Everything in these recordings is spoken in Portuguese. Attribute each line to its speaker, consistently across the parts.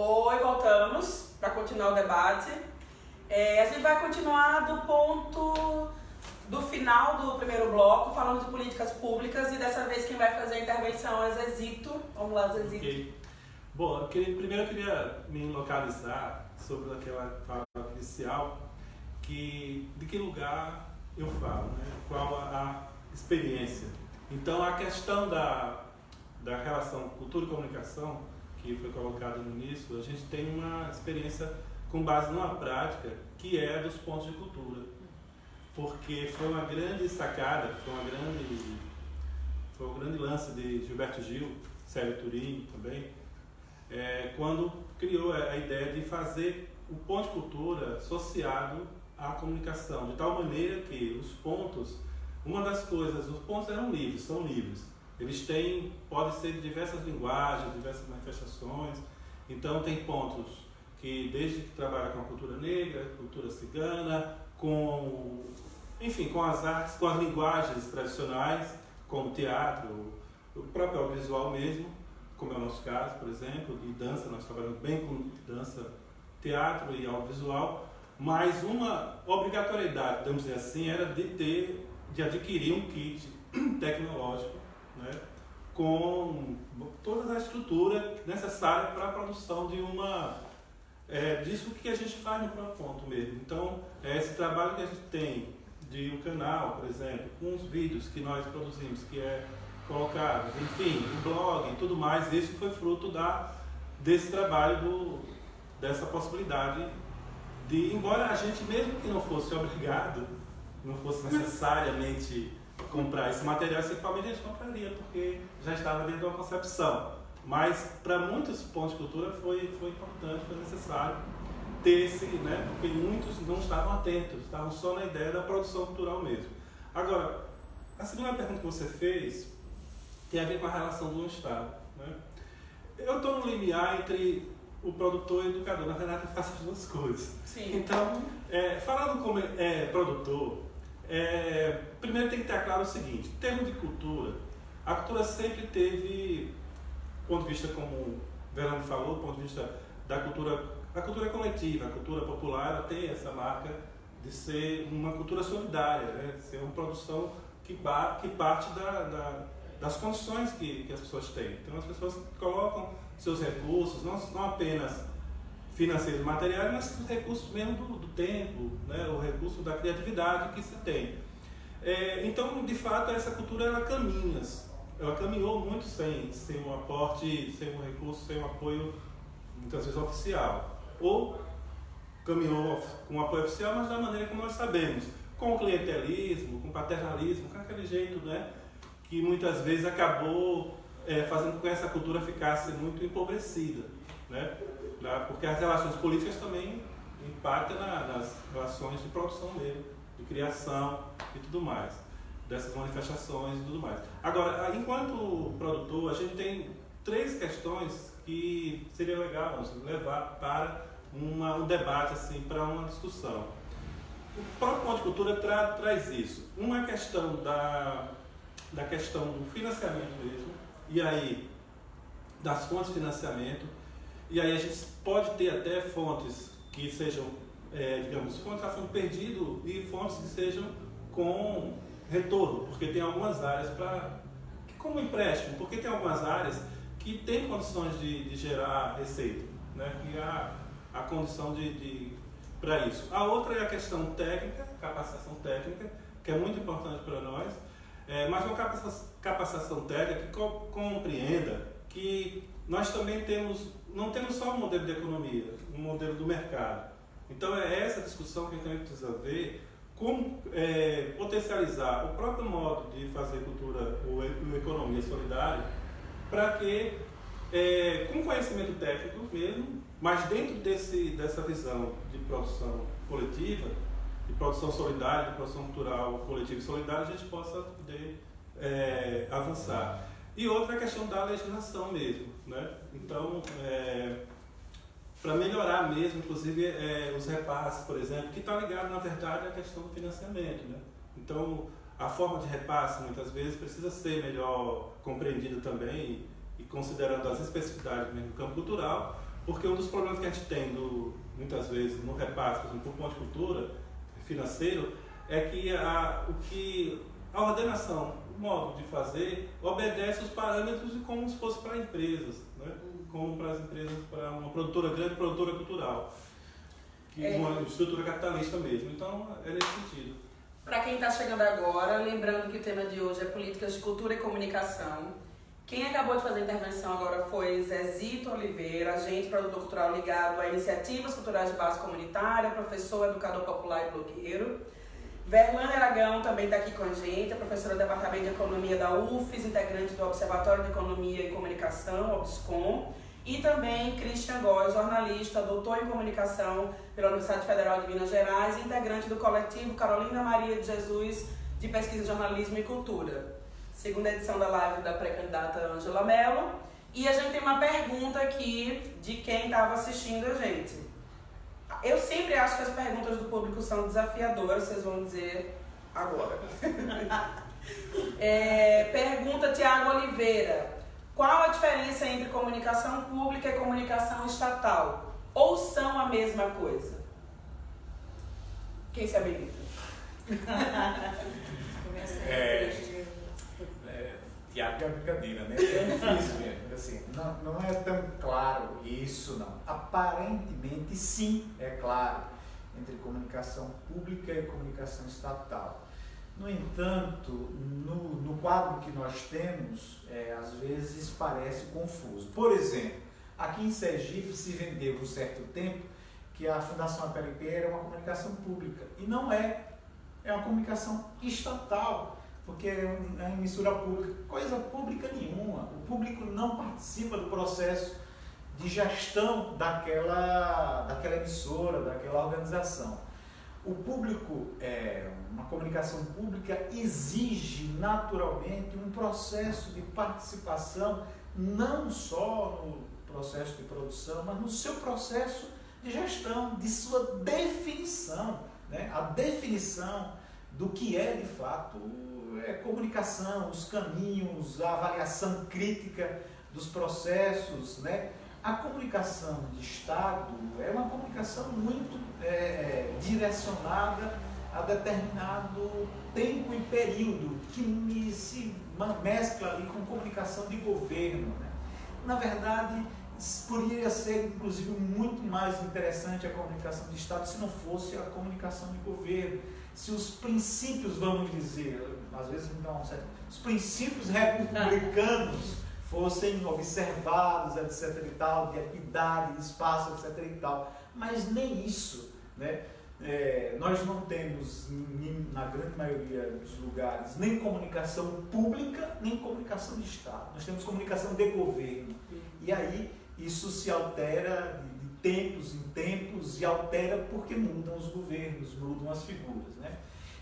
Speaker 1: Oi, voltamos para continuar o debate. A gente vai continuar do ponto do final do primeiro bloco, falando de políticas públicas, e dessa vez quem vai fazer a intervenção é Zezito. Vamos lá, Zezito.
Speaker 2: Okay. Bom, primeiro eu queria me localizar sobre aquela fala inicial, de que lugar eu falo, né? Qual a experiência. Então, a questão da relação cultura e comunicação, que foi colocada no início, a gente tem uma experiência com base numa prática que é dos pontos de cultura. Porque foi uma grande sacada, foi um grande lance de Gilberto Gil, Célio Turim também, quando criou a ideia de fazer o ponto de cultura associado à comunicação, de tal maneira que os pontos, os pontos eram livres, são livres. Eles podem ser de diversas linguagens, diversas manifestações. Então tem pontos que desde que trabalha com a cultura negra, cultura cigana, com as artes, com as linguagens tradicionais, como teatro, o próprio audiovisual mesmo, como é o nosso caso, por exemplo, e dança, nós trabalhamos bem com dança, teatro e audiovisual, mas uma obrigatoriedade, podemos dizer assim, era de adquirir um kit tecnológico, né, com toda a estrutura necessária para a produção disso que a gente faz no próprio ponto mesmo. Então, esse trabalho que a gente tem de um canal, por exemplo, com os vídeos que nós produzimos, que é colocado, enfim, o blog e tudo mais, isso foi fruto desse trabalho, dessa possibilidade de, embora a gente, mesmo que não fosse obrigado, não fosse necessariamente comprar esse material, principalmente a gente compraria, porque já estava dentro de uma concepção. Mas para muitos pontos de cultura foi importante, foi necessário ter esse, né, porque muitos não estavam atentos, estavam só na ideia da produção cultural mesmo. Agora, a segunda pergunta que você fez tem a ver com a relação do Estado, né? Eu estou no limiar entre o produtor e o educador, na verdade eu faço as duas coisas.
Speaker 1: Sim.
Speaker 2: Então, falando como produtor, primeiro tem que ter claro o seguinte: em termos de cultura, a cultura sempre teve, do ponto de vista, como o Verano falou, do ponto de vista da cultura, a cultura coletiva, a cultura popular, ela tem essa marca de ser uma cultura solidária, né? Ser uma produção que parte das condições que as pessoas têm. Então as pessoas colocam seus recursos, não apenas financeiros e materiais, mas os recursos mesmo do tempo, né? O recurso da criatividade que se tem. Então, de fato, essa cultura ela caminhou muito sem um aporte, sem um recurso, sem um apoio, muitas vezes oficial. Ou caminhou com apoio oficial, mas da maneira como nós sabemos, com clientelismo, com paternalismo, com aquele jeito, né, que muitas vezes acabou fazendo com que essa cultura ficasse muito empobrecida, né, porque as relações políticas também impactam nas relações de produção mesmo, de criação e tudo mais, dessas manifestações e tudo mais. Agora, enquanto produtor, a gente tem três questões que seria legal levar para um debate, assim, para uma discussão. O próprio ponto de cultura traz isso. Uma questão da questão do financiamento mesmo, e aí das fontes de financiamento, e aí a gente pode ter até fontes que sejam, fontes a fundo perdido e fontes que sejam com retorno, porque tem algumas áreas como empréstimo, porque tem algumas áreas que têm condições de gerar receita, né? Que há a condição para isso. A outra é a questão técnica, capacitação técnica, que é muito importante para nós, mas uma capacitação técnica que compreenda que nós também não temos só um modelo de economia, um modelo do mercado. Então é essa discussão que a gente precisa ver, como potencializar o próprio modo de fazer cultura ou economia solidária, para que, com conhecimento técnico mesmo, mas dentro dessa visão de produção coletiva, de produção solidária, de produção cultural coletiva e solidária, a gente possa poder avançar. E outra é a questão da legislação mesmo, né? Então, para melhorar mesmo, inclusive, os repasses, por exemplo, que está ligado, na verdade, à questão do financiamento, né? Então, a forma de repasse, muitas vezes, precisa ser melhor compreendida também, e considerando as especificidades mesmo do campo cultural, Porque um dos problemas que a gente tem, muitas vezes, no repasse, por exemplo, por ponto de cultura financeiro, é que a ordenação, o modo de fazer, obedece os parâmetros de como se fosse para empresas, né? Como para as empresas, para uma produtora grande, produtora cultural, que uma estrutura capitalista mesmo. Então, é nesse sentido.
Speaker 1: Para quem está chegando agora, lembrando que o tema de hoje é políticas de cultura e comunicação. Quem acabou de fazer a intervenção agora foi Zezito Oliveira, agente produtor cultural ligado a iniciativas culturais de base comunitária, professor, educador popular e blogueiro. Verlane Aragão também está aqui com a gente, é professora do Departamento de Economia da UFES, integrante do Observatório de Economia e Comunicação, OBSCOM. E também Christian Góes, jornalista, doutor em comunicação pela Universidade Federal de Minas Gerais, integrante do coletivo Carolina Maria de Jesus de Pesquisa, Jornalismo e Cultura. Segunda edição da live da pré-candidata Ângela Mello. E a gente tem uma pergunta aqui de quem estava assistindo a gente. Eu sempre acho que as perguntas do público são desafiadoras, vocês vão dizer agora. Pergunta Tiago Oliveira. Qual a diferença entre comunicação pública e comunicação estatal? Ou são a mesma coisa? Quem se habilita?
Speaker 3: Tiago é uma brincadeira, né? É difícil mesmo. Assim, não é tão claro isso, não. Aparentemente, sim, é claro, entre comunicação pública e comunicação estatal. No entanto, no quadro que nós temos, às vezes parece confuso. Por exemplo, aqui em Sergipe se vendeu por um certo tempo que a Fundação APLP era uma comunicação pública. E não é. É uma comunicação estatal, porque é uma emissora pública. Coisa pública nenhuma. O público não participa do processo de gestão daquela emissora, daquela organização. O público, uma comunicação pública exige naturalmente um processo de participação, não só no processo de produção, mas no seu processo de gestão, de sua definição, né? A definição do que é de fato comunicação, os caminhos, a avaliação crítica dos processos, né? A comunicação de Estado é uma comunicação muito direcionada a determinado tempo e período, que se mescla ali com comunicação de governo, né? Na verdade, poderia ser inclusive muito mais interessante a comunicação de Estado se não fosse a comunicação de governo. Se os princípios, vamos dizer, às vezes me dá um certo, os princípios republicanos fossem observados, etc. e tal, de equidade, de espaço, etc. e tal. Mas nem isso, né? Nós não temos, na grande maioria dos lugares, nem comunicação pública, nem comunicação de Estado. Nós temos comunicação de governo. E aí isso se altera de tempos em tempos e altera porque mudam os governos, mudam as figuras, né?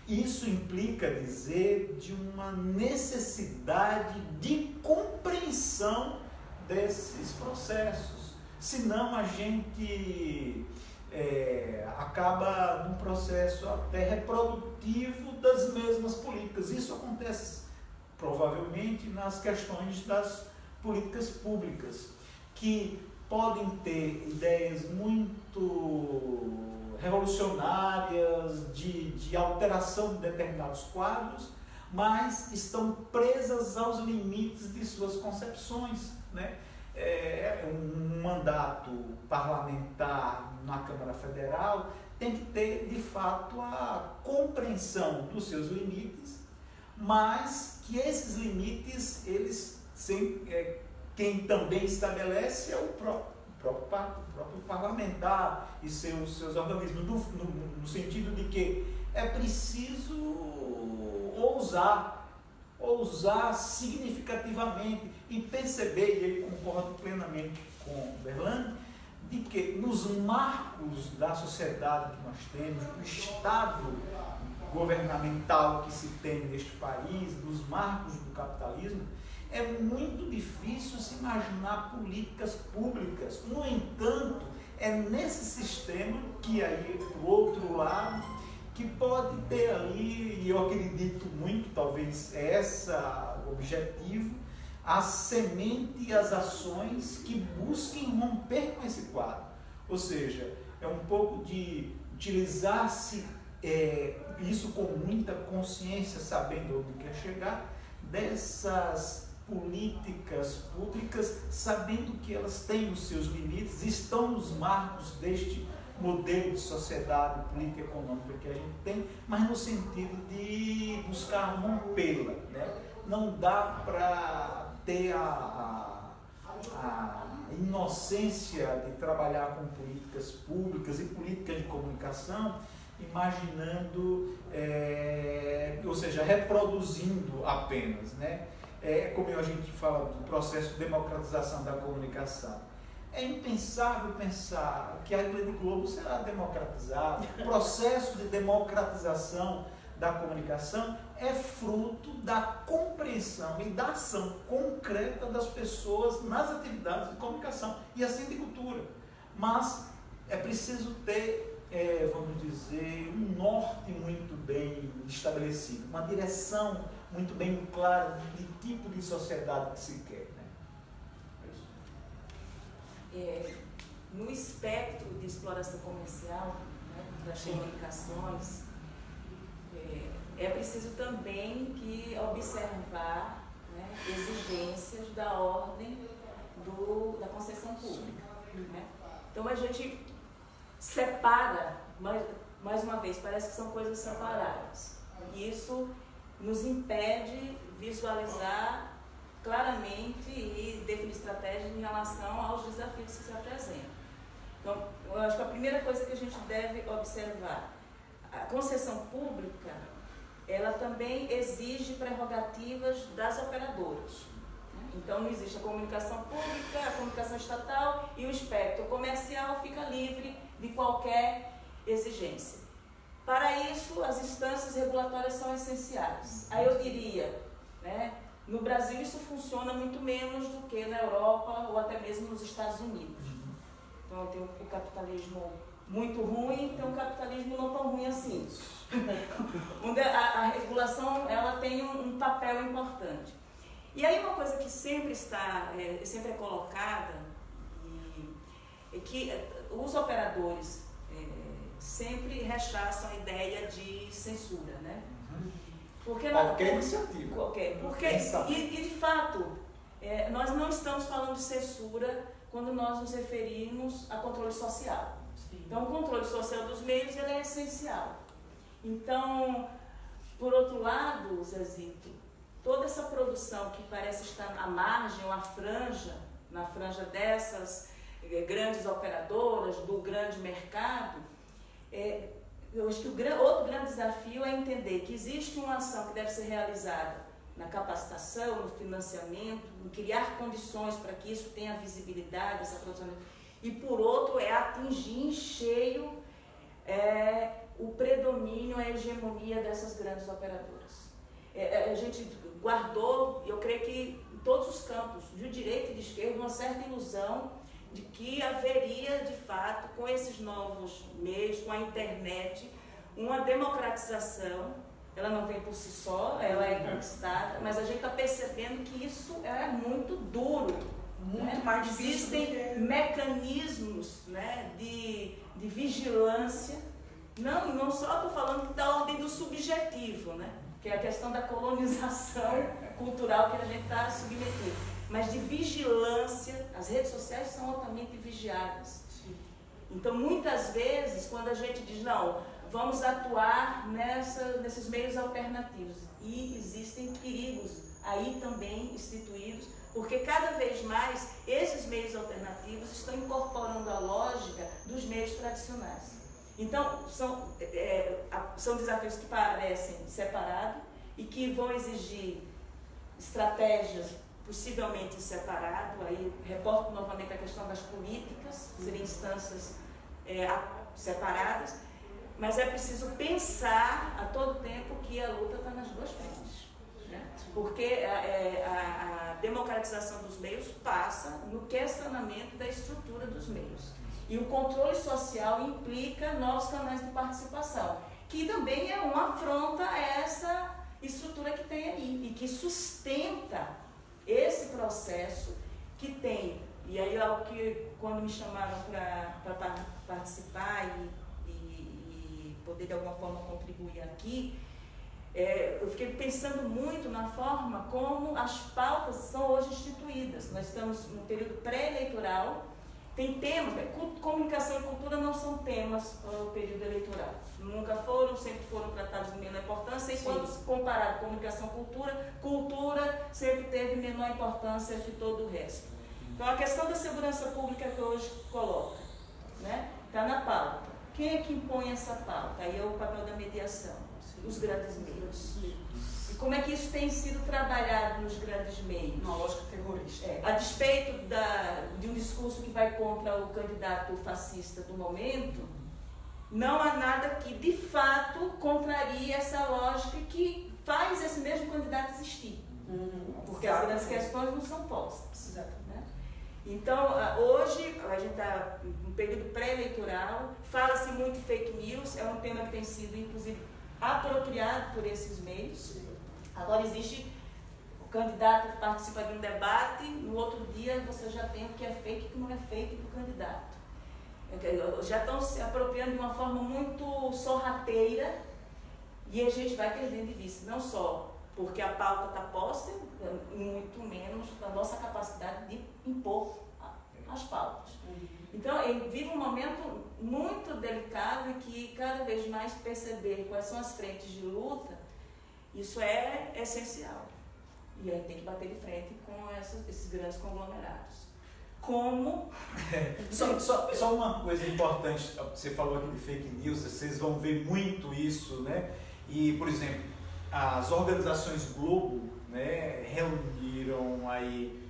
Speaker 3: Isso implica dizer de uma necessidade de compreensão desses processos. Senão a gente acaba num processo até reprodutivo das mesmas políticas. Isso acontece provavelmente nas questões das políticas públicas, que podem ter ideias muito revolucionárias de alteração de determinados quadros, mas estão presas aos limites de suas concepções, né? Um mandato parlamentar na Câmara Federal tem que ter, de fato, a compreensão dos seus limites, mas que esses limites, quem também estabelece é o próprio parlamentar e seus organismos, no sentido de que é preciso ousar significativamente e perceber, e ele concorda plenamente com Verlane, de que nos marcos da sociedade que nós temos, do Estado governamental que se tem neste país, dos marcos do capitalismo, é muito difícil se imaginar políticas públicas. No entanto, é nesse sistema que aí, por outro lado, que pode ter ali, e eu acredito muito, talvez esse o objetivo, a semente e as ações que busquem romper com esse quadro. Ou seja, é um pouco de utilizar-se isso com muita consciência, sabendo onde quer chegar, dessas políticas públicas, sabendo que elas têm os seus limites, estão nos marcos deste modelo de sociedade política e econômica que a gente tem, mas no sentido de buscar rompê-la, né? Não dá para ter a inocência de trabalhar com políticas públicas e políticas de comunicação imaginando, ou seja, reproduzindo apenas, né? Como a gente fala do processo de democratização da comunicação. É impensável pensar que a Rede Globo será democratizada. O processo de democratização da comunicação é fruto da compreensão e da ação concreta das pessoas nas atividades de comunicação e assim de cultura. Mas é preciso ter, vamos dizer, um norte muito bem estabelecido, uma direção muito bem clara de tipo de sociedade que se quer.
Speaker 4: No espectro de exploração comercial, né, das comunicações, é preciso também que observar, né, exigências da ordem da concessão pública. Né? Então a gente separa, mais uma vez, parece que são coisas separadas. E isso nos impede visualizar claramente e definir estratégias em relação aos desafios que se apresentam. Então, eu acho que a primeira coisa que a gente deve observar, a concessão pública, ela também exige prerrogativas das operadoras. Então, não existe a comunicação pública, a comunicação estatal e o espectro comercial fica livre de qualquer exigência. Para isso, as instâncias regulatórias são essenciais. Aí eu diria, né, no Brasil isso funciona muito menos do que na Europa ou até mesmo nos Estados Unidos. Então tem o capitalismo muito ruim, tem um capitalismo não tão ruim assim. Onde a regulação ela tem um papel importante. E aí uma coisa que sempre é colocada é que os operadores sempre rechaçam a ideia de censura, né? Porque
Speaker 3: qualquer iniciativa.
Speaker 4: E de fato, nós não estamos falando de censura quando nós nos referimos a controle social. Sim. Então, o controle social dos meios ele é essencial. Então, por outro lado, Zezito, toda essa produção que parece estar à margem ou na franja dessas grandes operadoras, do grande mercado, eu acho que outro grande desafio é entender que existe uma ação que deve ser realizada na capacitação, no financiamento, em criar condições para que isso tenha visibilidade, essa produção. E por outro é atingir em cheio o predomínio, a hegemonia dessas grandes operadoras. A gente guardou, eu creio que em todos os campos, de direita e de esquerda, uma certa ilusão de que haveria, de fato, com esses novos meios, com a internet, uma democratização. Ela não vem por si só, ela é conquistada, mas a gente está percebendo que isso é muito duro.
Speaker 1: Muito mais difícil.
Speaker 4: Existem mecanismos, né, de vigilância, não só estou falando da ordem do subjetivo, né, que é a questão da colonização cultural que a gente está submetido. Mas de vigilância, as redes sociais são altamente vigiadas. Então, muitas vezes, quando a gente diz, não, vamos atuar nesses meios alternativos, e existem perigos aí também instituídos, porque cada vez mais esses meios alternativos estão incorporando a lógica dos meios tradicionais. Então, são desafios que parecem separados e que vão exigir estratégias possivelmente em separado. Aí reporto novamente a questão das políticas, seriam instâncias separadas, mas é preciso pensar a todo tempo que a luta está nas duas frentes, né? Porque a democratização dos meios passa no questionamento da estrutura dos meios. E o controle social implica novos canais de participação, que também é uma afronta a essa estrutura que tem aí e que sustenta esse processo que tem, e aí algo que quando me chamaram para participar e poder de alguma forma contribuir aqui, eu fiquei pensando muito na forma como as pautas são hoje instituídas. Nós estamos no período pré-eleitoral, tem temas, comunicação e cultura não são temas para o período eleitoral. Nunca foram, sempre foram tratados de menor importância, e quando se comparado comunicação e cultura sempre teve menor importância que todo o resto. Então a questão da segurança pública que hoje coloca, né, está na pauta. Quem é que impõe essa pauta? Aí é o papel da mediação, os grandes meios. E como é que isso tem sido trabalhado nos grandes meios?
Speaker 1: Uma lógica terrorista.
Speaker 4: A despeito de um discurso que vai contra o candidato fascista do momento, não há nada que de fato contraria essa lógica que faz esse mesmo candidato existir. Porque as grandes questões não são postas. Né? Então, hoje, a gente está no período pré-eleitoral, fala-se muito em fake news, é um tema que tem sido, inclusive, apropriado por esses meios. Agora existe o candidato que participa de um debate, no outro dia você já tem o que é fake e o que não é fake do candidato. Já estão se apropriando de uma forma muito sorrateira e a gente vai perdendo de vista, não só porque a pauta está posta, muito menos da nossa capacidade de impor as pautas. Então, eu vivo um momento muito delicado e que cada vez mais perceber quais são as frentes de luta, isso é essencial. E aí tem que bater de frente com esses grandes conglomerados. Como?
Speaker 3: Só uma coisa importante, você falou aqui de fake news, vocês vão ver muito isso, né? E, por exemplo, as organizações Globo, né, reuniram aí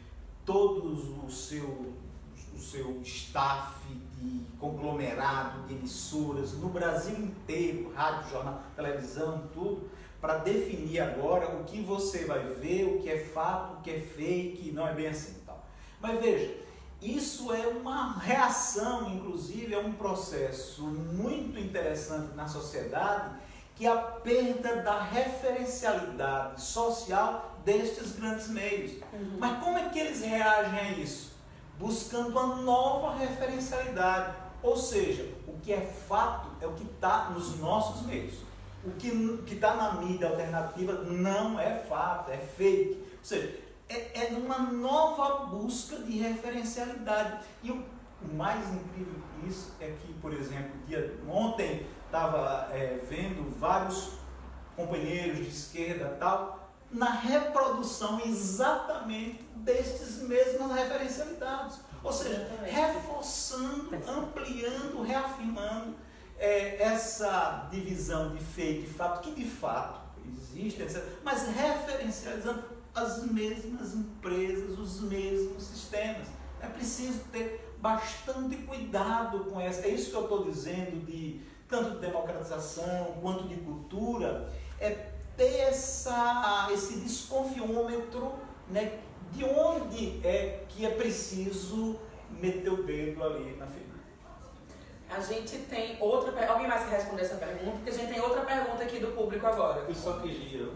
Speaker 3: todos o seu staff de conglomerado de emissoras no Brasil inteiro, rádio, jornal, televisão, tudo, para definir agora o que você vai ver, o que é fato, o que é fake, não é bem assim e tal. Mas veja, isso é uma reação, inclusive, é um processo muito interessante na sociedade, que é a perda da referencialidade social destes grandes meios. Mas como é que eles reagem a isso? Buscando uma nova referencialidade. Ou seja, o que é fato é o que está nos nossos meios. O que está na mídia alternativa não é fato, é fake. Ou seja, é uma nova busca de referencialidade. E o mais incrível que isso é que, por exemplo, ontem estava vendo vários companheiros de esquerda tal, na reprodução exatamente destes mesmas referencialidades. Ou seja, reforçando, ampliando, reafirmando essa divisão de fake e fato, que de fato existe, etc., mas referencializando as mesmas empresas, os mesmos sistemas. É preciso ter bastante cuidado com essa. É isso que eu estou dizendo, tanto de democratização quanto de cultura, é ter esse desconfiômetro, né, de onde é que é preciso meter o dedo ali na ferida.
Speaker 1: A gente tem outra pergunta. Alguém mais quer responder essa pergunta? Porque a gente tem outra pergunta aqui do público agora.
Speaker 2: Eu só queria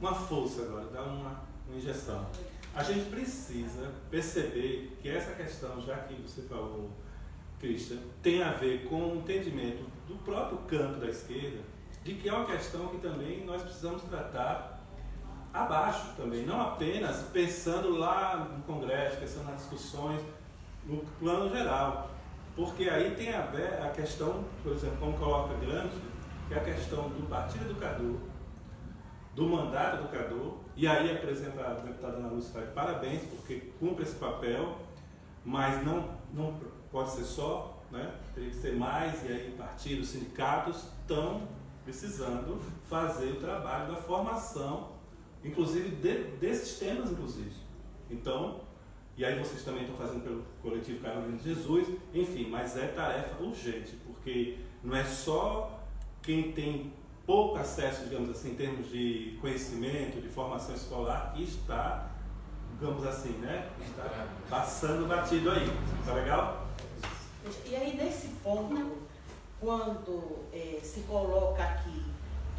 Speaker 2: uma força agora, dar uma injeção. A gente precisa perceber que essa questão, já que você falou, Christian, tem a ver com o entendimento do próprio campo da esquerda, de que é uma questão que também nós precisamos tratar abaixo também, não apenas pensando lá no Congresso, pensando nas discussões no plano geral, porque aí tem a ver a questão, por exemplo, como coloca Gramsci, que é a questão do partido educador, do mandato educador, e aí apresenta a deputada Ana Lúcia, parabéns, porque cumpre esse papel, mas não pode ser só, né? Teria que ser mais, e aí partidos, sindicatos estão precisando fazer o trabalho da formação, inclusive desses temas, inclusive. Então, e aí vocês também estão fazendo pelo coletivo Carolina de Jesus, enfim, mas é tarefa urgente, porque não é só quem tem pouco acesso, digamos assim, em termos de conhecimento, de formação escolar, que está, digamos assim, né, está passando batido aí. Tá legal?
Speaker 5: E aí, nesse ponto, quando se coloca aqui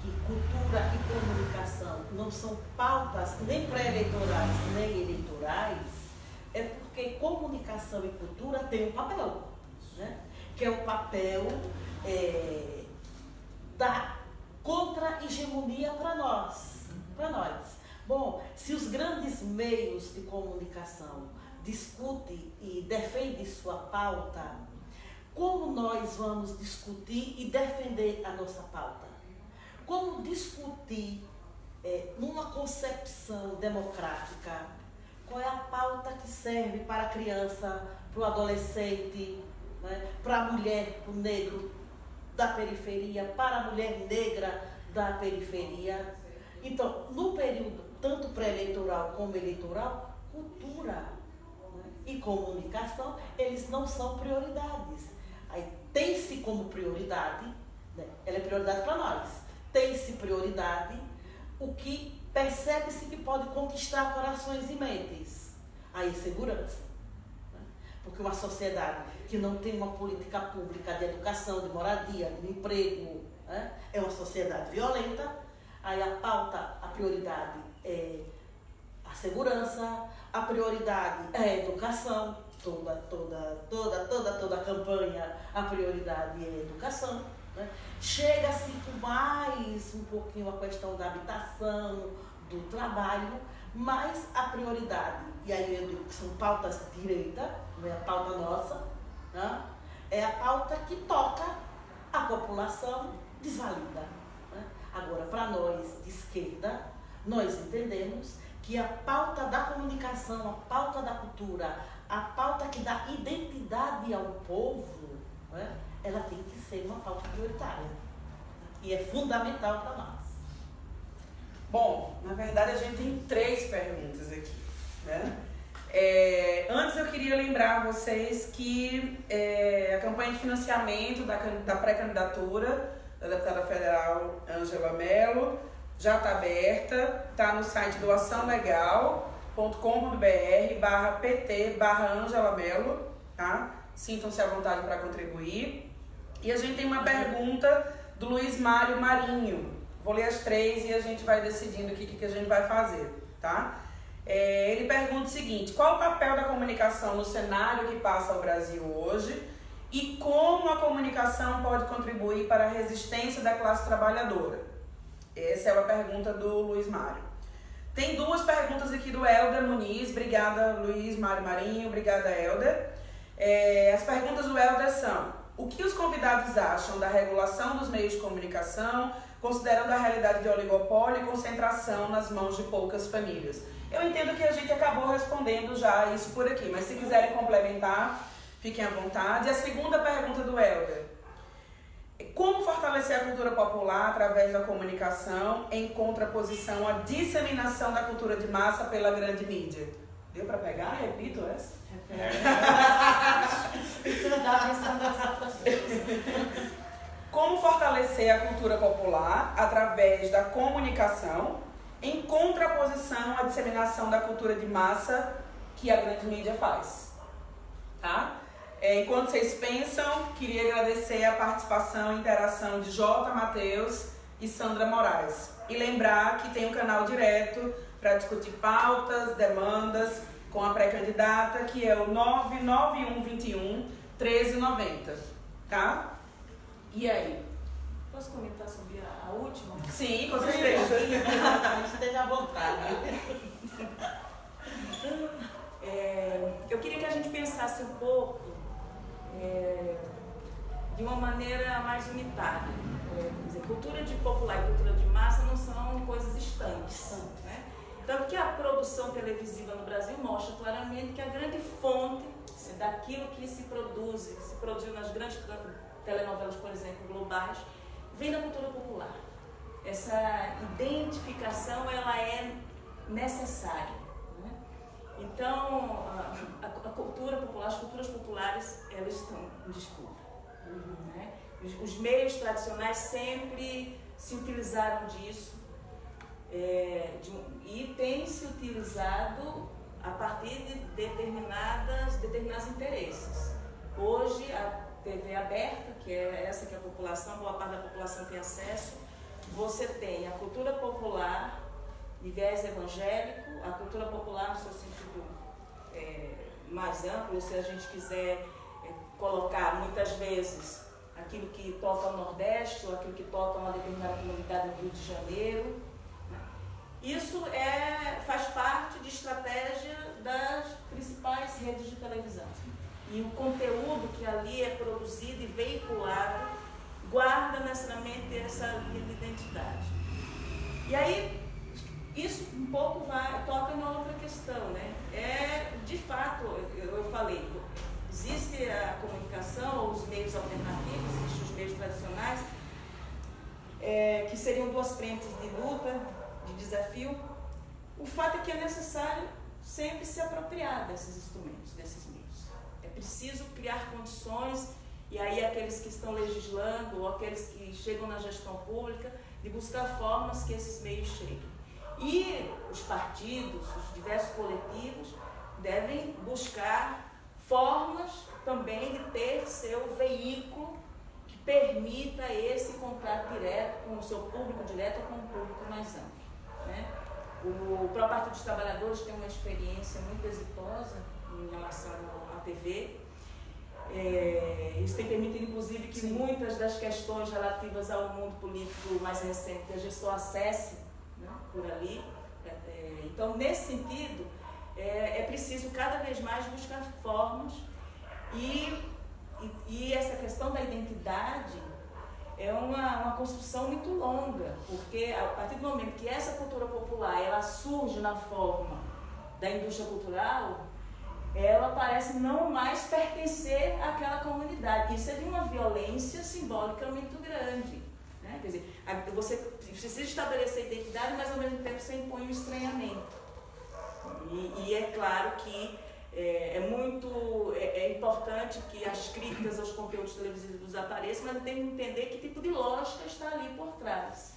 Speaker 5: que cultura e comunicação não são pautas nem pré-eleitorais nem eleitorais, é porque comunicação e cultura têm um papel, né? Que é o papel da contra-hegemonia para nós. Bom, se os grandes meios de comunicação discutem e defendem sua pauta, como nós vamos discutir e defender a nossa pauta? Como discutir numa concepção democrática qual é a pauta que serve para a criança, para o adolescente, né, para a mulher, para o negro da periferia, para a mulher negra da periferia? Então, no período tanto pré-eleitoral como eleitoral, cultura, né, e comunicação, eles não são prioridades. Aí tem-se como prioridade, né, ela é prioridade para nós, tem-se prioridade o que percebe-se que pode conquistar corações e mentes, a insegurança. Né? Porque uma sociedade que não tem uma política pública de educação, de moradia, de emprego, né, é uma sociedade violenta. Aí a pauta, a prioridade é a segurança, a prioridade é a educação, toda a campanha, a prioridade é a educação. Né? Chega-se com mais um pouquinho a questão da habitação, do trabalho, mas a prioridade, e aí eu digo que são pautas de direita, não é a pauta nossa, né? É a pauta que toca a população desvalida. Né? Agora, para nós de esquerda, nós entendemos que a pauta da comunicação, a pauta da cultura, a pauta que dá identidade ao povo, né? Ela tem que ser uma pauta prioritária. E é fundamental para nós.
Speaker 1: Bom, na verdade a gente tem 3 perguntas aqui, né? Antes eu queria lembrar a vocês que a campanha de financiamento da pré-candidatura da deputada federal Ângela Mello já está aberta, está no site doaçãolegal.com.br/pt/Ângela Mello, tá? Sintam-se à vontade para contribuir. E a gente tem uma pergunta do Luiz Mário Marinho. Vou ler as 3 e a gente vai decidindo aqui o que a gente vai fazer, tá? Ele pergunta o seguinte: qual o papel da comunicação no cenário que passa o Brasil hoje e como a comunicação pode contribuir para a resistência da classe trabalhadora? Essa é a pergunta do Luiz Mário. Tem 2 perguntas aqui do Helder Muniz. Obrigada, Luiz Mário Marinho. Obrigada, Helder. As perguntas do Helder são: o que os convidados acham da regulação dos meios de comunicação, considerando a realidade de oligopólio e concentração nas mãos de poucas famílias? Eu entendo que a gente acabou respondendo já isso por aqui, mas se quiserem complementar, fiquem à vontade. E a segunda pergunta do Helder: como fortalecer a cultura popular através da comunicação em contraposição à disseminação da cultura de massa pela grande mídia? Deu para pegar? Repito essa. Como fortalecer a cultura popular através da comunicação em contraposição à disseminação da cultura de massa que a grande mídia faz, tá? Enquanto vocês pensam, queria agradecer a participação e interação de Jota Matheus e Sandra Moraes. E lembrar que tem um canal direto para discutir pautas, demandas com a pré-candidata, que é o 99121-1390, tá? E aí?
Speaker 4: Posso comentar sobre a última?
Speaker 1: Sim, com certeza.
Speaker 5: Esteja à vontade.
Speaker 4: Eu queria que a gente pensasse um pouco de uma maneira mais unitária. Quer dizer, cultura de popular e cultura de massa não são coisas distantes, né? Tanto que a produção televisiva no Brasil mostra claramente que a grande fonte daquilo que se produziu nas grandes telenovelas, por exemplo, globais, vem da cultura popular. Essa identificação, ela é necessária, né? Então, a cultura popular, as culturas populares, elas estão em disputa, né? Os meios tradicionais sempre se utilizaram disso, e tem se utilizado a partir de determinados interesses. Hoje, a TV aberta, que é essa que a população, boa parte da população tem acesso, você tem a cultura popular de viés evangélico, a cultura popular no seu sentido mais amplo, se a gente quiser colocar muitas vezes aquilo que toca o Nordeste ou aquilo que toca uma determinada comunidade no Rio de Janeiro. Isso faz parte de estratégia das principais redes de televisão. E o conteúdo que ali é produzido e veiculado guarda necessariamente essa linha de identidade. E aí, isso um pouco toca em uma outra questão, né? De fato, eu falei, existe a comunicação, os meios alternativos, existem os meios tradicionais, que seriam duas frentes de luta, de desafio. O fato é que é necessário sempre se apropriar desses instrumentos, desses meios. É preciso criar condições, e aí aqueles que estão legislando ou aqueles que chegam na gestão pública, de buscar formas que esses meios cheguem. E os partidos, os diversos coletivos, devem buscar formas também de ter seu veículo que permita esse contato direto com o seu público direto ou com o público mais amplo, né? O próprio Partido dos Trabalhadores tem uma experiência muito exitosa em relação à TV. Isso tem permitido, inclusive, que muitas das questões relativas ao mundo político mais recente a gente só acesse, né, por ali. Então, nesse sentido, é preciso cada vez mais buscar formas e essa questão da identidade é uma construção muito longa, porque a partir do momento que essa cultura popular ela surge na forma da indústria cultural, ela parece não mais pertencer àquela comunidade. Isso é de uma violência simbólica muito grande, né? Quer dizer, você precisa estabelecer identidade, mas ao mesmo tempo você impõe um estranhamento. E é claro que é importante que as críticas aos conteúdos televisivos apareçam, mas tem que entender que tipo de lógica está ali por trás.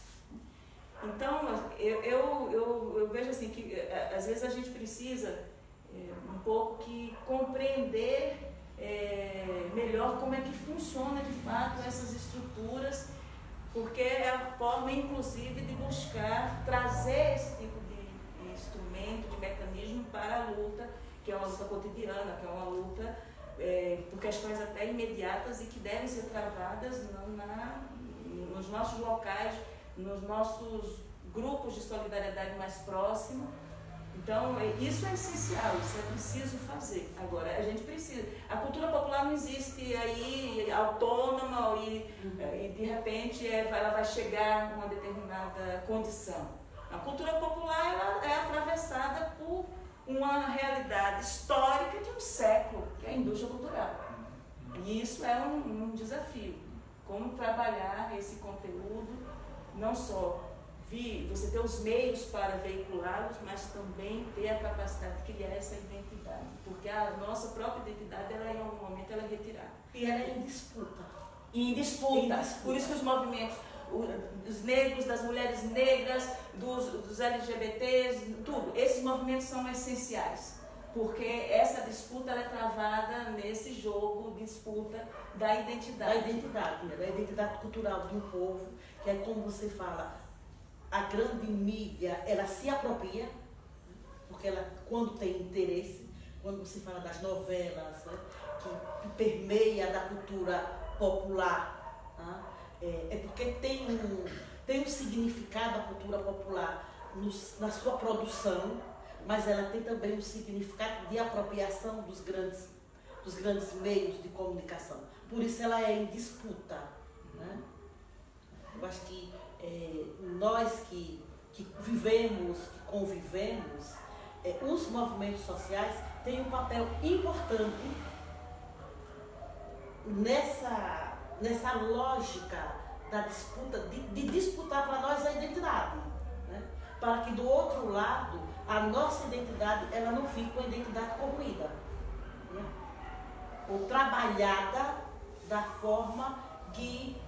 Speaker 4: Então, eu vejo assim que às vezes a gente precisa um pouco que compreender melhor como é que funciona de fato essas estruturas, porque é a forma, inclusive, de buscar trazer esse tipo de instrumento, de mecanismo para a luta, que é uma luta cotidiana, que é uma luta por questões até imediatas e que devem ser travadas nos nossos locais, nos nossos grupos de solidariedade mais próximos. Então, isso é essencial, isso é preciso fazer. Agora, a gente precisa. A cultura popular não existe aí autônoma e de repente ela vai chegar a uma determinada condição. A cultura popular ela é atravessada por uma realidade histórica de um século, que é a indústria cultural. E isso é um desafio. Como trabalhar esse conteúdo, não só você ter os meios para veiculá-los, mas também ter a capacidade de criar essa identidade. Porque a nossa própria identidade, ela, em algum momento, ela é retirada.
Speaker 5: E ela é em disputa.
Speaker 4: E em disputa. Por isso que os movimentos, os negros, das mulheres negras, dos LGBTs, tudo, esses movimentos são essenciais. Porque essa disputa ela é travada nesse jogo, disputa da identidade.
Speaker 5: Da identidade cultural de um povo, que é como você fala, a grande mídia, ela se apropria, porque ela, quando tem interesse, quando você fala das novelas, né, que permeia da cultura popular, né, é porque tem um significado a cultura popular na sua produção, mas ela tem também um significado de apropriação dos grandes meios de comunicação. Por isso ela é em disputa, né? Eu acho que nós que vivemos, que convivemos, os movimentos sociais têm um papel importante nessa lógica da disputa, de disputar para nós a identidade, né? Para que do outro lado a nossa identidade ela não fique uma identidade corroída, né? Ou trabalhada da forma que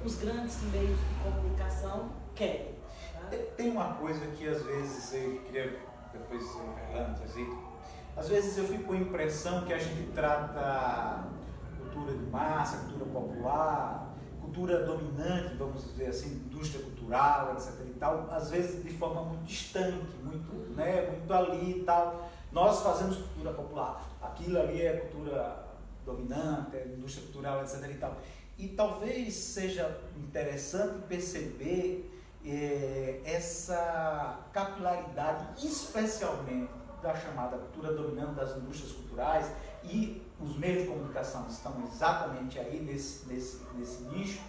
Speaker 5: os grandes meios de comunicação querem. Tá?
Speaker 3: Tem uma coisa que às vezes eu queria depois assim, às vezes eu fico com a impressão que a gente trata cultura de massa, cultura popular, cultura dominante, vamos dizer assim, indústria cultural, etc. e tal, às vezes de forma muito distante, muito, né, muito ali e tal. Nós fazemos cultura popular, aquilo ali é cultura dominante, é indústria cultural, etc. e tal. E talvez seja interessante perceber essa capilaridade, especialmente da chamada cultura dominante das indústrias culturais, e os meios de comunicação estão exatamente aí nesse nicho,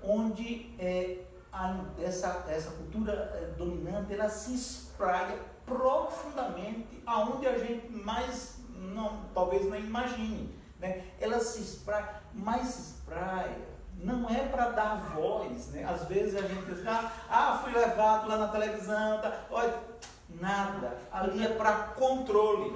Speaker 3: onde essa cultura dominante ela se espraia profundamente aonde a gente mais talvez não imagine, né? Ela se espraia, mas se espraia não é para dar voz, né? Às vezes a gente diz, fui levado lá na televisão, tá? Olha, nada, ali é para controle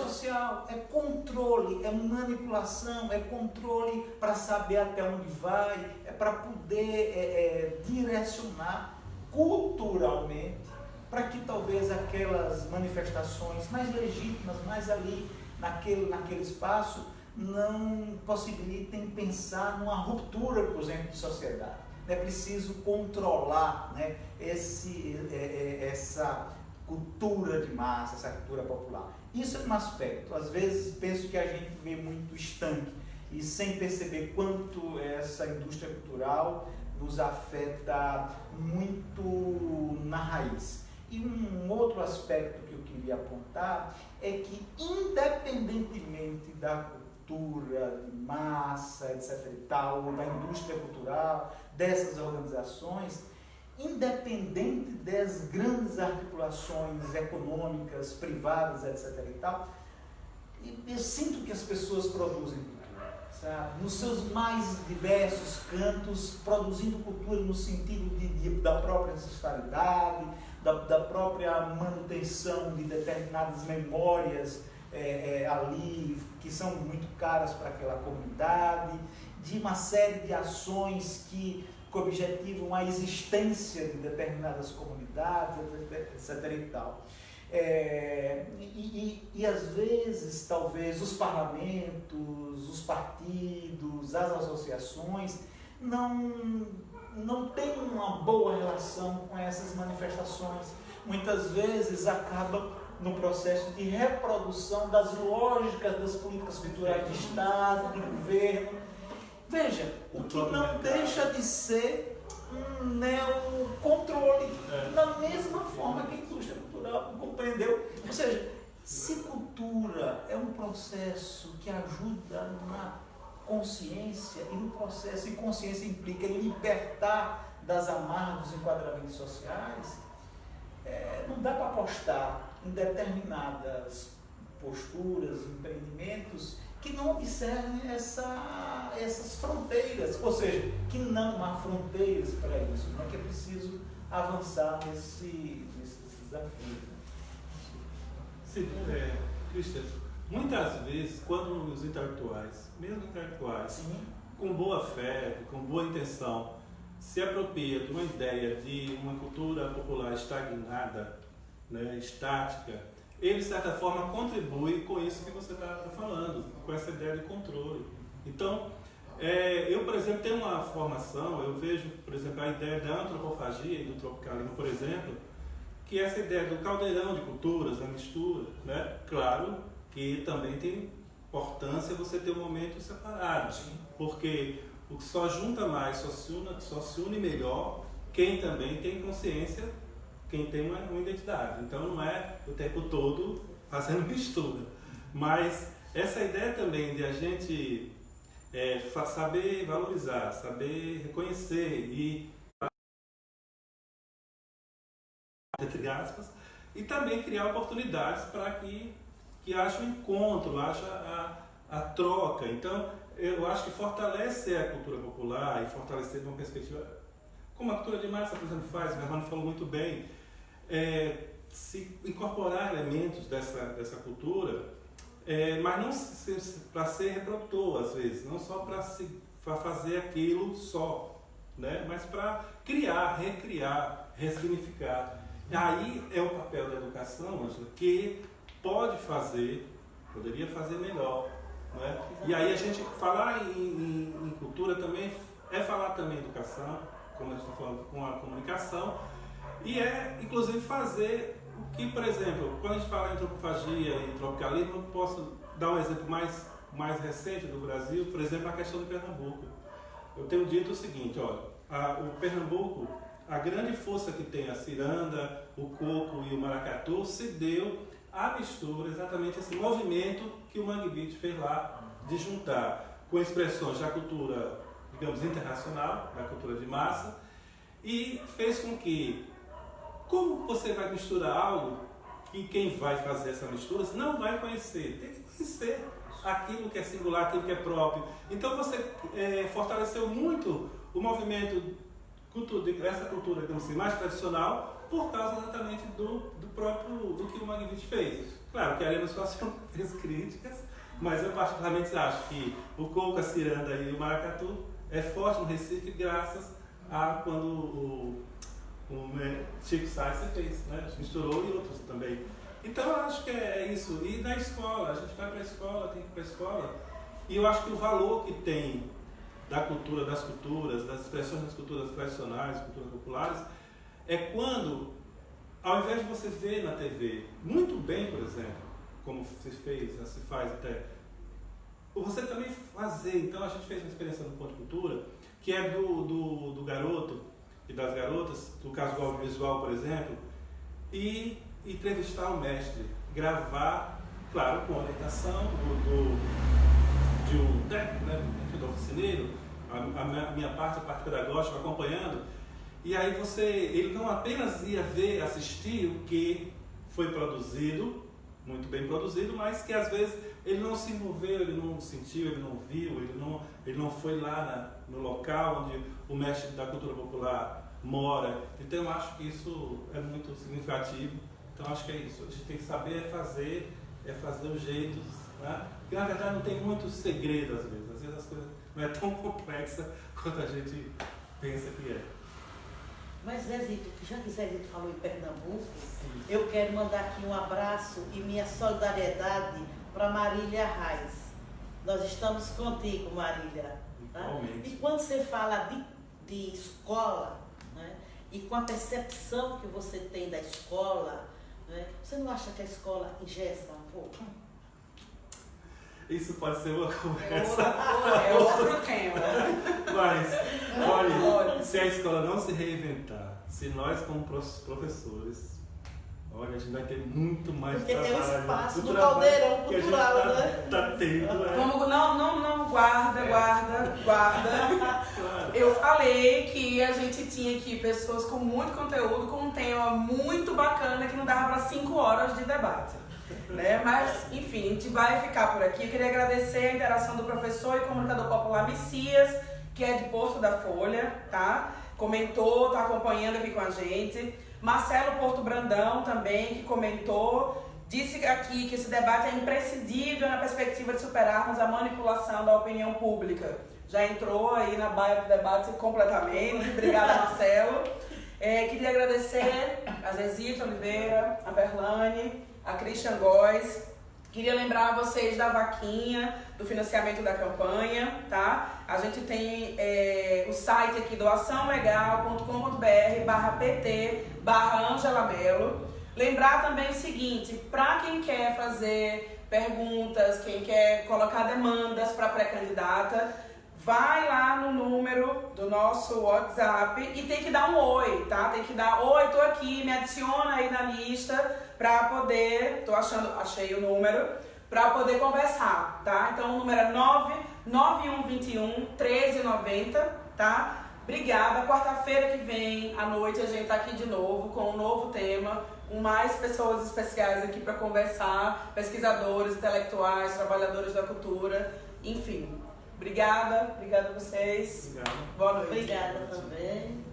Speaker 3: social, é controle, é manipulação, é controle para saber até onde vai, é para poder direcionar culturalmente, para que talvez aquelas manifestações mais legítimas, mais ali naquele espaço, não possibilitem pensar numa ruptura, por exemplo, de sociedade. É preciso controlar, né, essa cultura de massa, essa cultura popular. Isso é um aspecto. Às vezes penso que a gente vê muito estanque e sem perceber quanto essa indústria cultural nos afeta muito na raiz. E um outro aspecto que eu queria apontar é que, independentemente da cultura de massa, etc. e tal, ou da indústria cultural, dessas organizações, independente das grandes articulações econômicas, privadas, etc. e tal, eu sinto que as pessoas produzem cultura, sabe? Nos seus mais diversos cantos, produzindo cultura no sentido da própria ancestralidade, da própria manutenção de determinadas memórias ali, que são muito caras para aquela comunidade, de uma série de ações que objetivam a existência de determinadas comunidades, etc. e tal. E às vezes, talvez, os parlamentos, os partidos, as associações não têm uma boa relação com essas manifestações. Muitas vezes acabam no processo de reprodução das lógicas das políticas culturais de Estado, de governo. Veja, o que não deixa de ser um neocontrole, da mesma forma que a indústria cultural compreendeu. Ou seja, se cultura é um processo que ajuda na consciência, e no processo, e consciência implica libertar das amarras dos enquadramentos sociais, não dá para apostar em determinadas posturas, empreendimentos que não observem essas fronteiras, ou seja, que não há fronteiras para isso, não é que é preciso avançar nesse desafio.
Speaker 2: Sim, Cristian, muitas vezes, quando os intelectuais, mesmo intelectuais,
Speaker 3: Sim.
Speaker 2: com boa fé, com boa intenção, se apropria de uma ideia de uma cultura popular estagnada, né, estática, ele, de certa forma, contribui com isso que você está falando, com essa ideia de controle. Então, eu, por exemplo, tenho uma formação, eu vejo, por exemplo, a ideia da antropofagia e do tropicalismo, por exemplo, que é essa ideia do caldeirão de culturas, da mistura, né? Claro que também tem importância você ter um momento separado, porque o que só junta mais, só se une melhor quem também tem consciência, quem tem uma identidade. Então não é o tempo todo fazendo mistura. Mas essa ideia também de a gente saber valorizar, saber reconhecer e, entre aspas, e também criar oportunidades para que haja um encontro, haja a troca. Então, eu acho que fortalecer a cultura popular e fortalecer de uma perspectiva, como a cultura de massa, por exemplo, faz, o Hermano falou muito bem, se incorporar elementos dessa cultura, mas não para ser reprodutor, às vezes, não só para fazer aquilo só, né? Mas para criar, recriar, ressignificar. E aí é o papel da educação, Ângela, que poderia fazer melhor. Né? E aí a gente falar em cultura também é falar também educação, como a gente está falando, com a comunicação, e é, inclusive, fazer o que, por exemplo, quando a gente fala em antropofagia e tropicalismo, eu posso dar um exemplo mais recente do Brasil, por exemplo, a questão do Pernambuco. Eu tenho dito o seguinte, olha, o Pernambuco, a grande força que tem a ciranda, o coco e o maracatu se deu à mistura, exatamente esse movimento que o Mangue Beat fez lá, de juntar com expressões da cultura, digamos, internacional, da cultura de massa, e fez com que, como você vai misturar algo que quem vai fazer essa mistura não vai conhecer, tem que conhecer aquilo que é singular, aquilo que é próprio. Então você fortaleceu muito o movimento dessa cultura, digamos assim, mais tradicional, por causa exatamente do que o Mangue Beat fez. Claro que a Arena Situação fez críticas, mas eu particularmente acho que o coco, a ciranda e o maracatu é forte no Recife graças a quando o Chico Sainz fez, né? Misturou e outros também. Então eu acho que é isso. E na escola, a gente vai para a escola, tem que ir para a escola. E eu acho que o valor que tem da cultura, das culturas, das expressões das culturas tradicionais, culturas populares, é quando, ao invés de você ver na TV, muito bem, por exemplo, como se faz até, você também fazer. Então a gente fez uma experiência no Ponto de Cultura, que é do garoto e das garotas, no caso do audiovisual, por exemplo, e entrevistar o mestre, gravar, claro, com orientação de um técnico, né, do oficineiro, a minha parte, a parte pedagógica, acompanhando, e aí ele não apenas ia ver, assistir o que foi produzido, muito bem produzido, mas que às vezes ele não se envolveu, ele não sentiu, ele não viu, ele não foi lá no local onde o mestre da cultura popular mora. Então eu acho que isso é muito significativo. Então acho que é isso. A gente tem que saber fazer os jeitos, né? Porque na verdade não tem muito segredo às vezes. Às vezes as coisas não é tão complexa quanto a gente pensa que é.
Speaker 5: Mas Zezito, já que Zezito falou em Pernambuco, eu quero mandar aqui um abraço e minha solidariedade para Marília Reis. Nós estamos contigo, Marília. Tá? E quando você fala de escola, né, e com a percepção que você tem da escola, né, você não acha que a escola engessa um pouco?
Speaker 2: Isso pode ser uma conversa.
Speaker 1: É outro tema.
Speaker 2: Mas, olha, se a escola não se reinventar, se nós como professores, olha, a gente vai ter muito mais
Speaker 5: porque
Speaker 2: trabalho.
Speaker 5: Porque tem um espaço no caldeirão cultural,
Speaker 2: né? Tá tendo, né?
Speaker 1: Vamos, não, guarda.
Speaker 2: Claro.
Speaker 1: Eu falei que a gente tinha aqui pessoas com muito conteúdo, com um tema muito bacana que não dava para 5 horas de debate. Né? Mas, enfim, a gente vai ficar por aqui. Eu queria agradecer a interação do professor e comunicador popular Messias, que é de Porto da Folha, tá? Comentou, tá acompanhando aqui com a gente. Marcelo Porto Brandão também, que comentou, disse aqui que esse debate é imprescindível na perspectiva de superarmos a manipulação da opinião pública. Já entrou aí na baia do debate completamente. Obrigada, Marcelo. Queria agradecer a Zezito Oliveira, a Verlane, a Christian Góes. Queria lembrar vocês da vaquinha, do financiamento da campanha, tá? A gente tem o site aqui, doaçãolegal.com.br/pt/Angela Mello. Lembrar também o seguinte, para quem quer fazer perguntas, quem quer colocar demandas para pré-candidata, vai lá no número do nosso WhatsApp e tem que dar um oi, tá? Tem que dar, oi, tô aqui, me adiciona aí na lista pra poder, achei o número, pra poder conversar, tá? Então o número é 99121-1390, tá? Obrigada, quarta-feira que vem, à noite, a gente tá aqui de novo com um novo tema, com mais pessoas especiais aqui pra conversar, pesquisadores, intelectuais, trabalhadores da cultura, enfim. Obrigada a vocês.
Speaker 2: Obrigado.
Speaker 1: Boa noite.
Speaker 5: Obrigada também.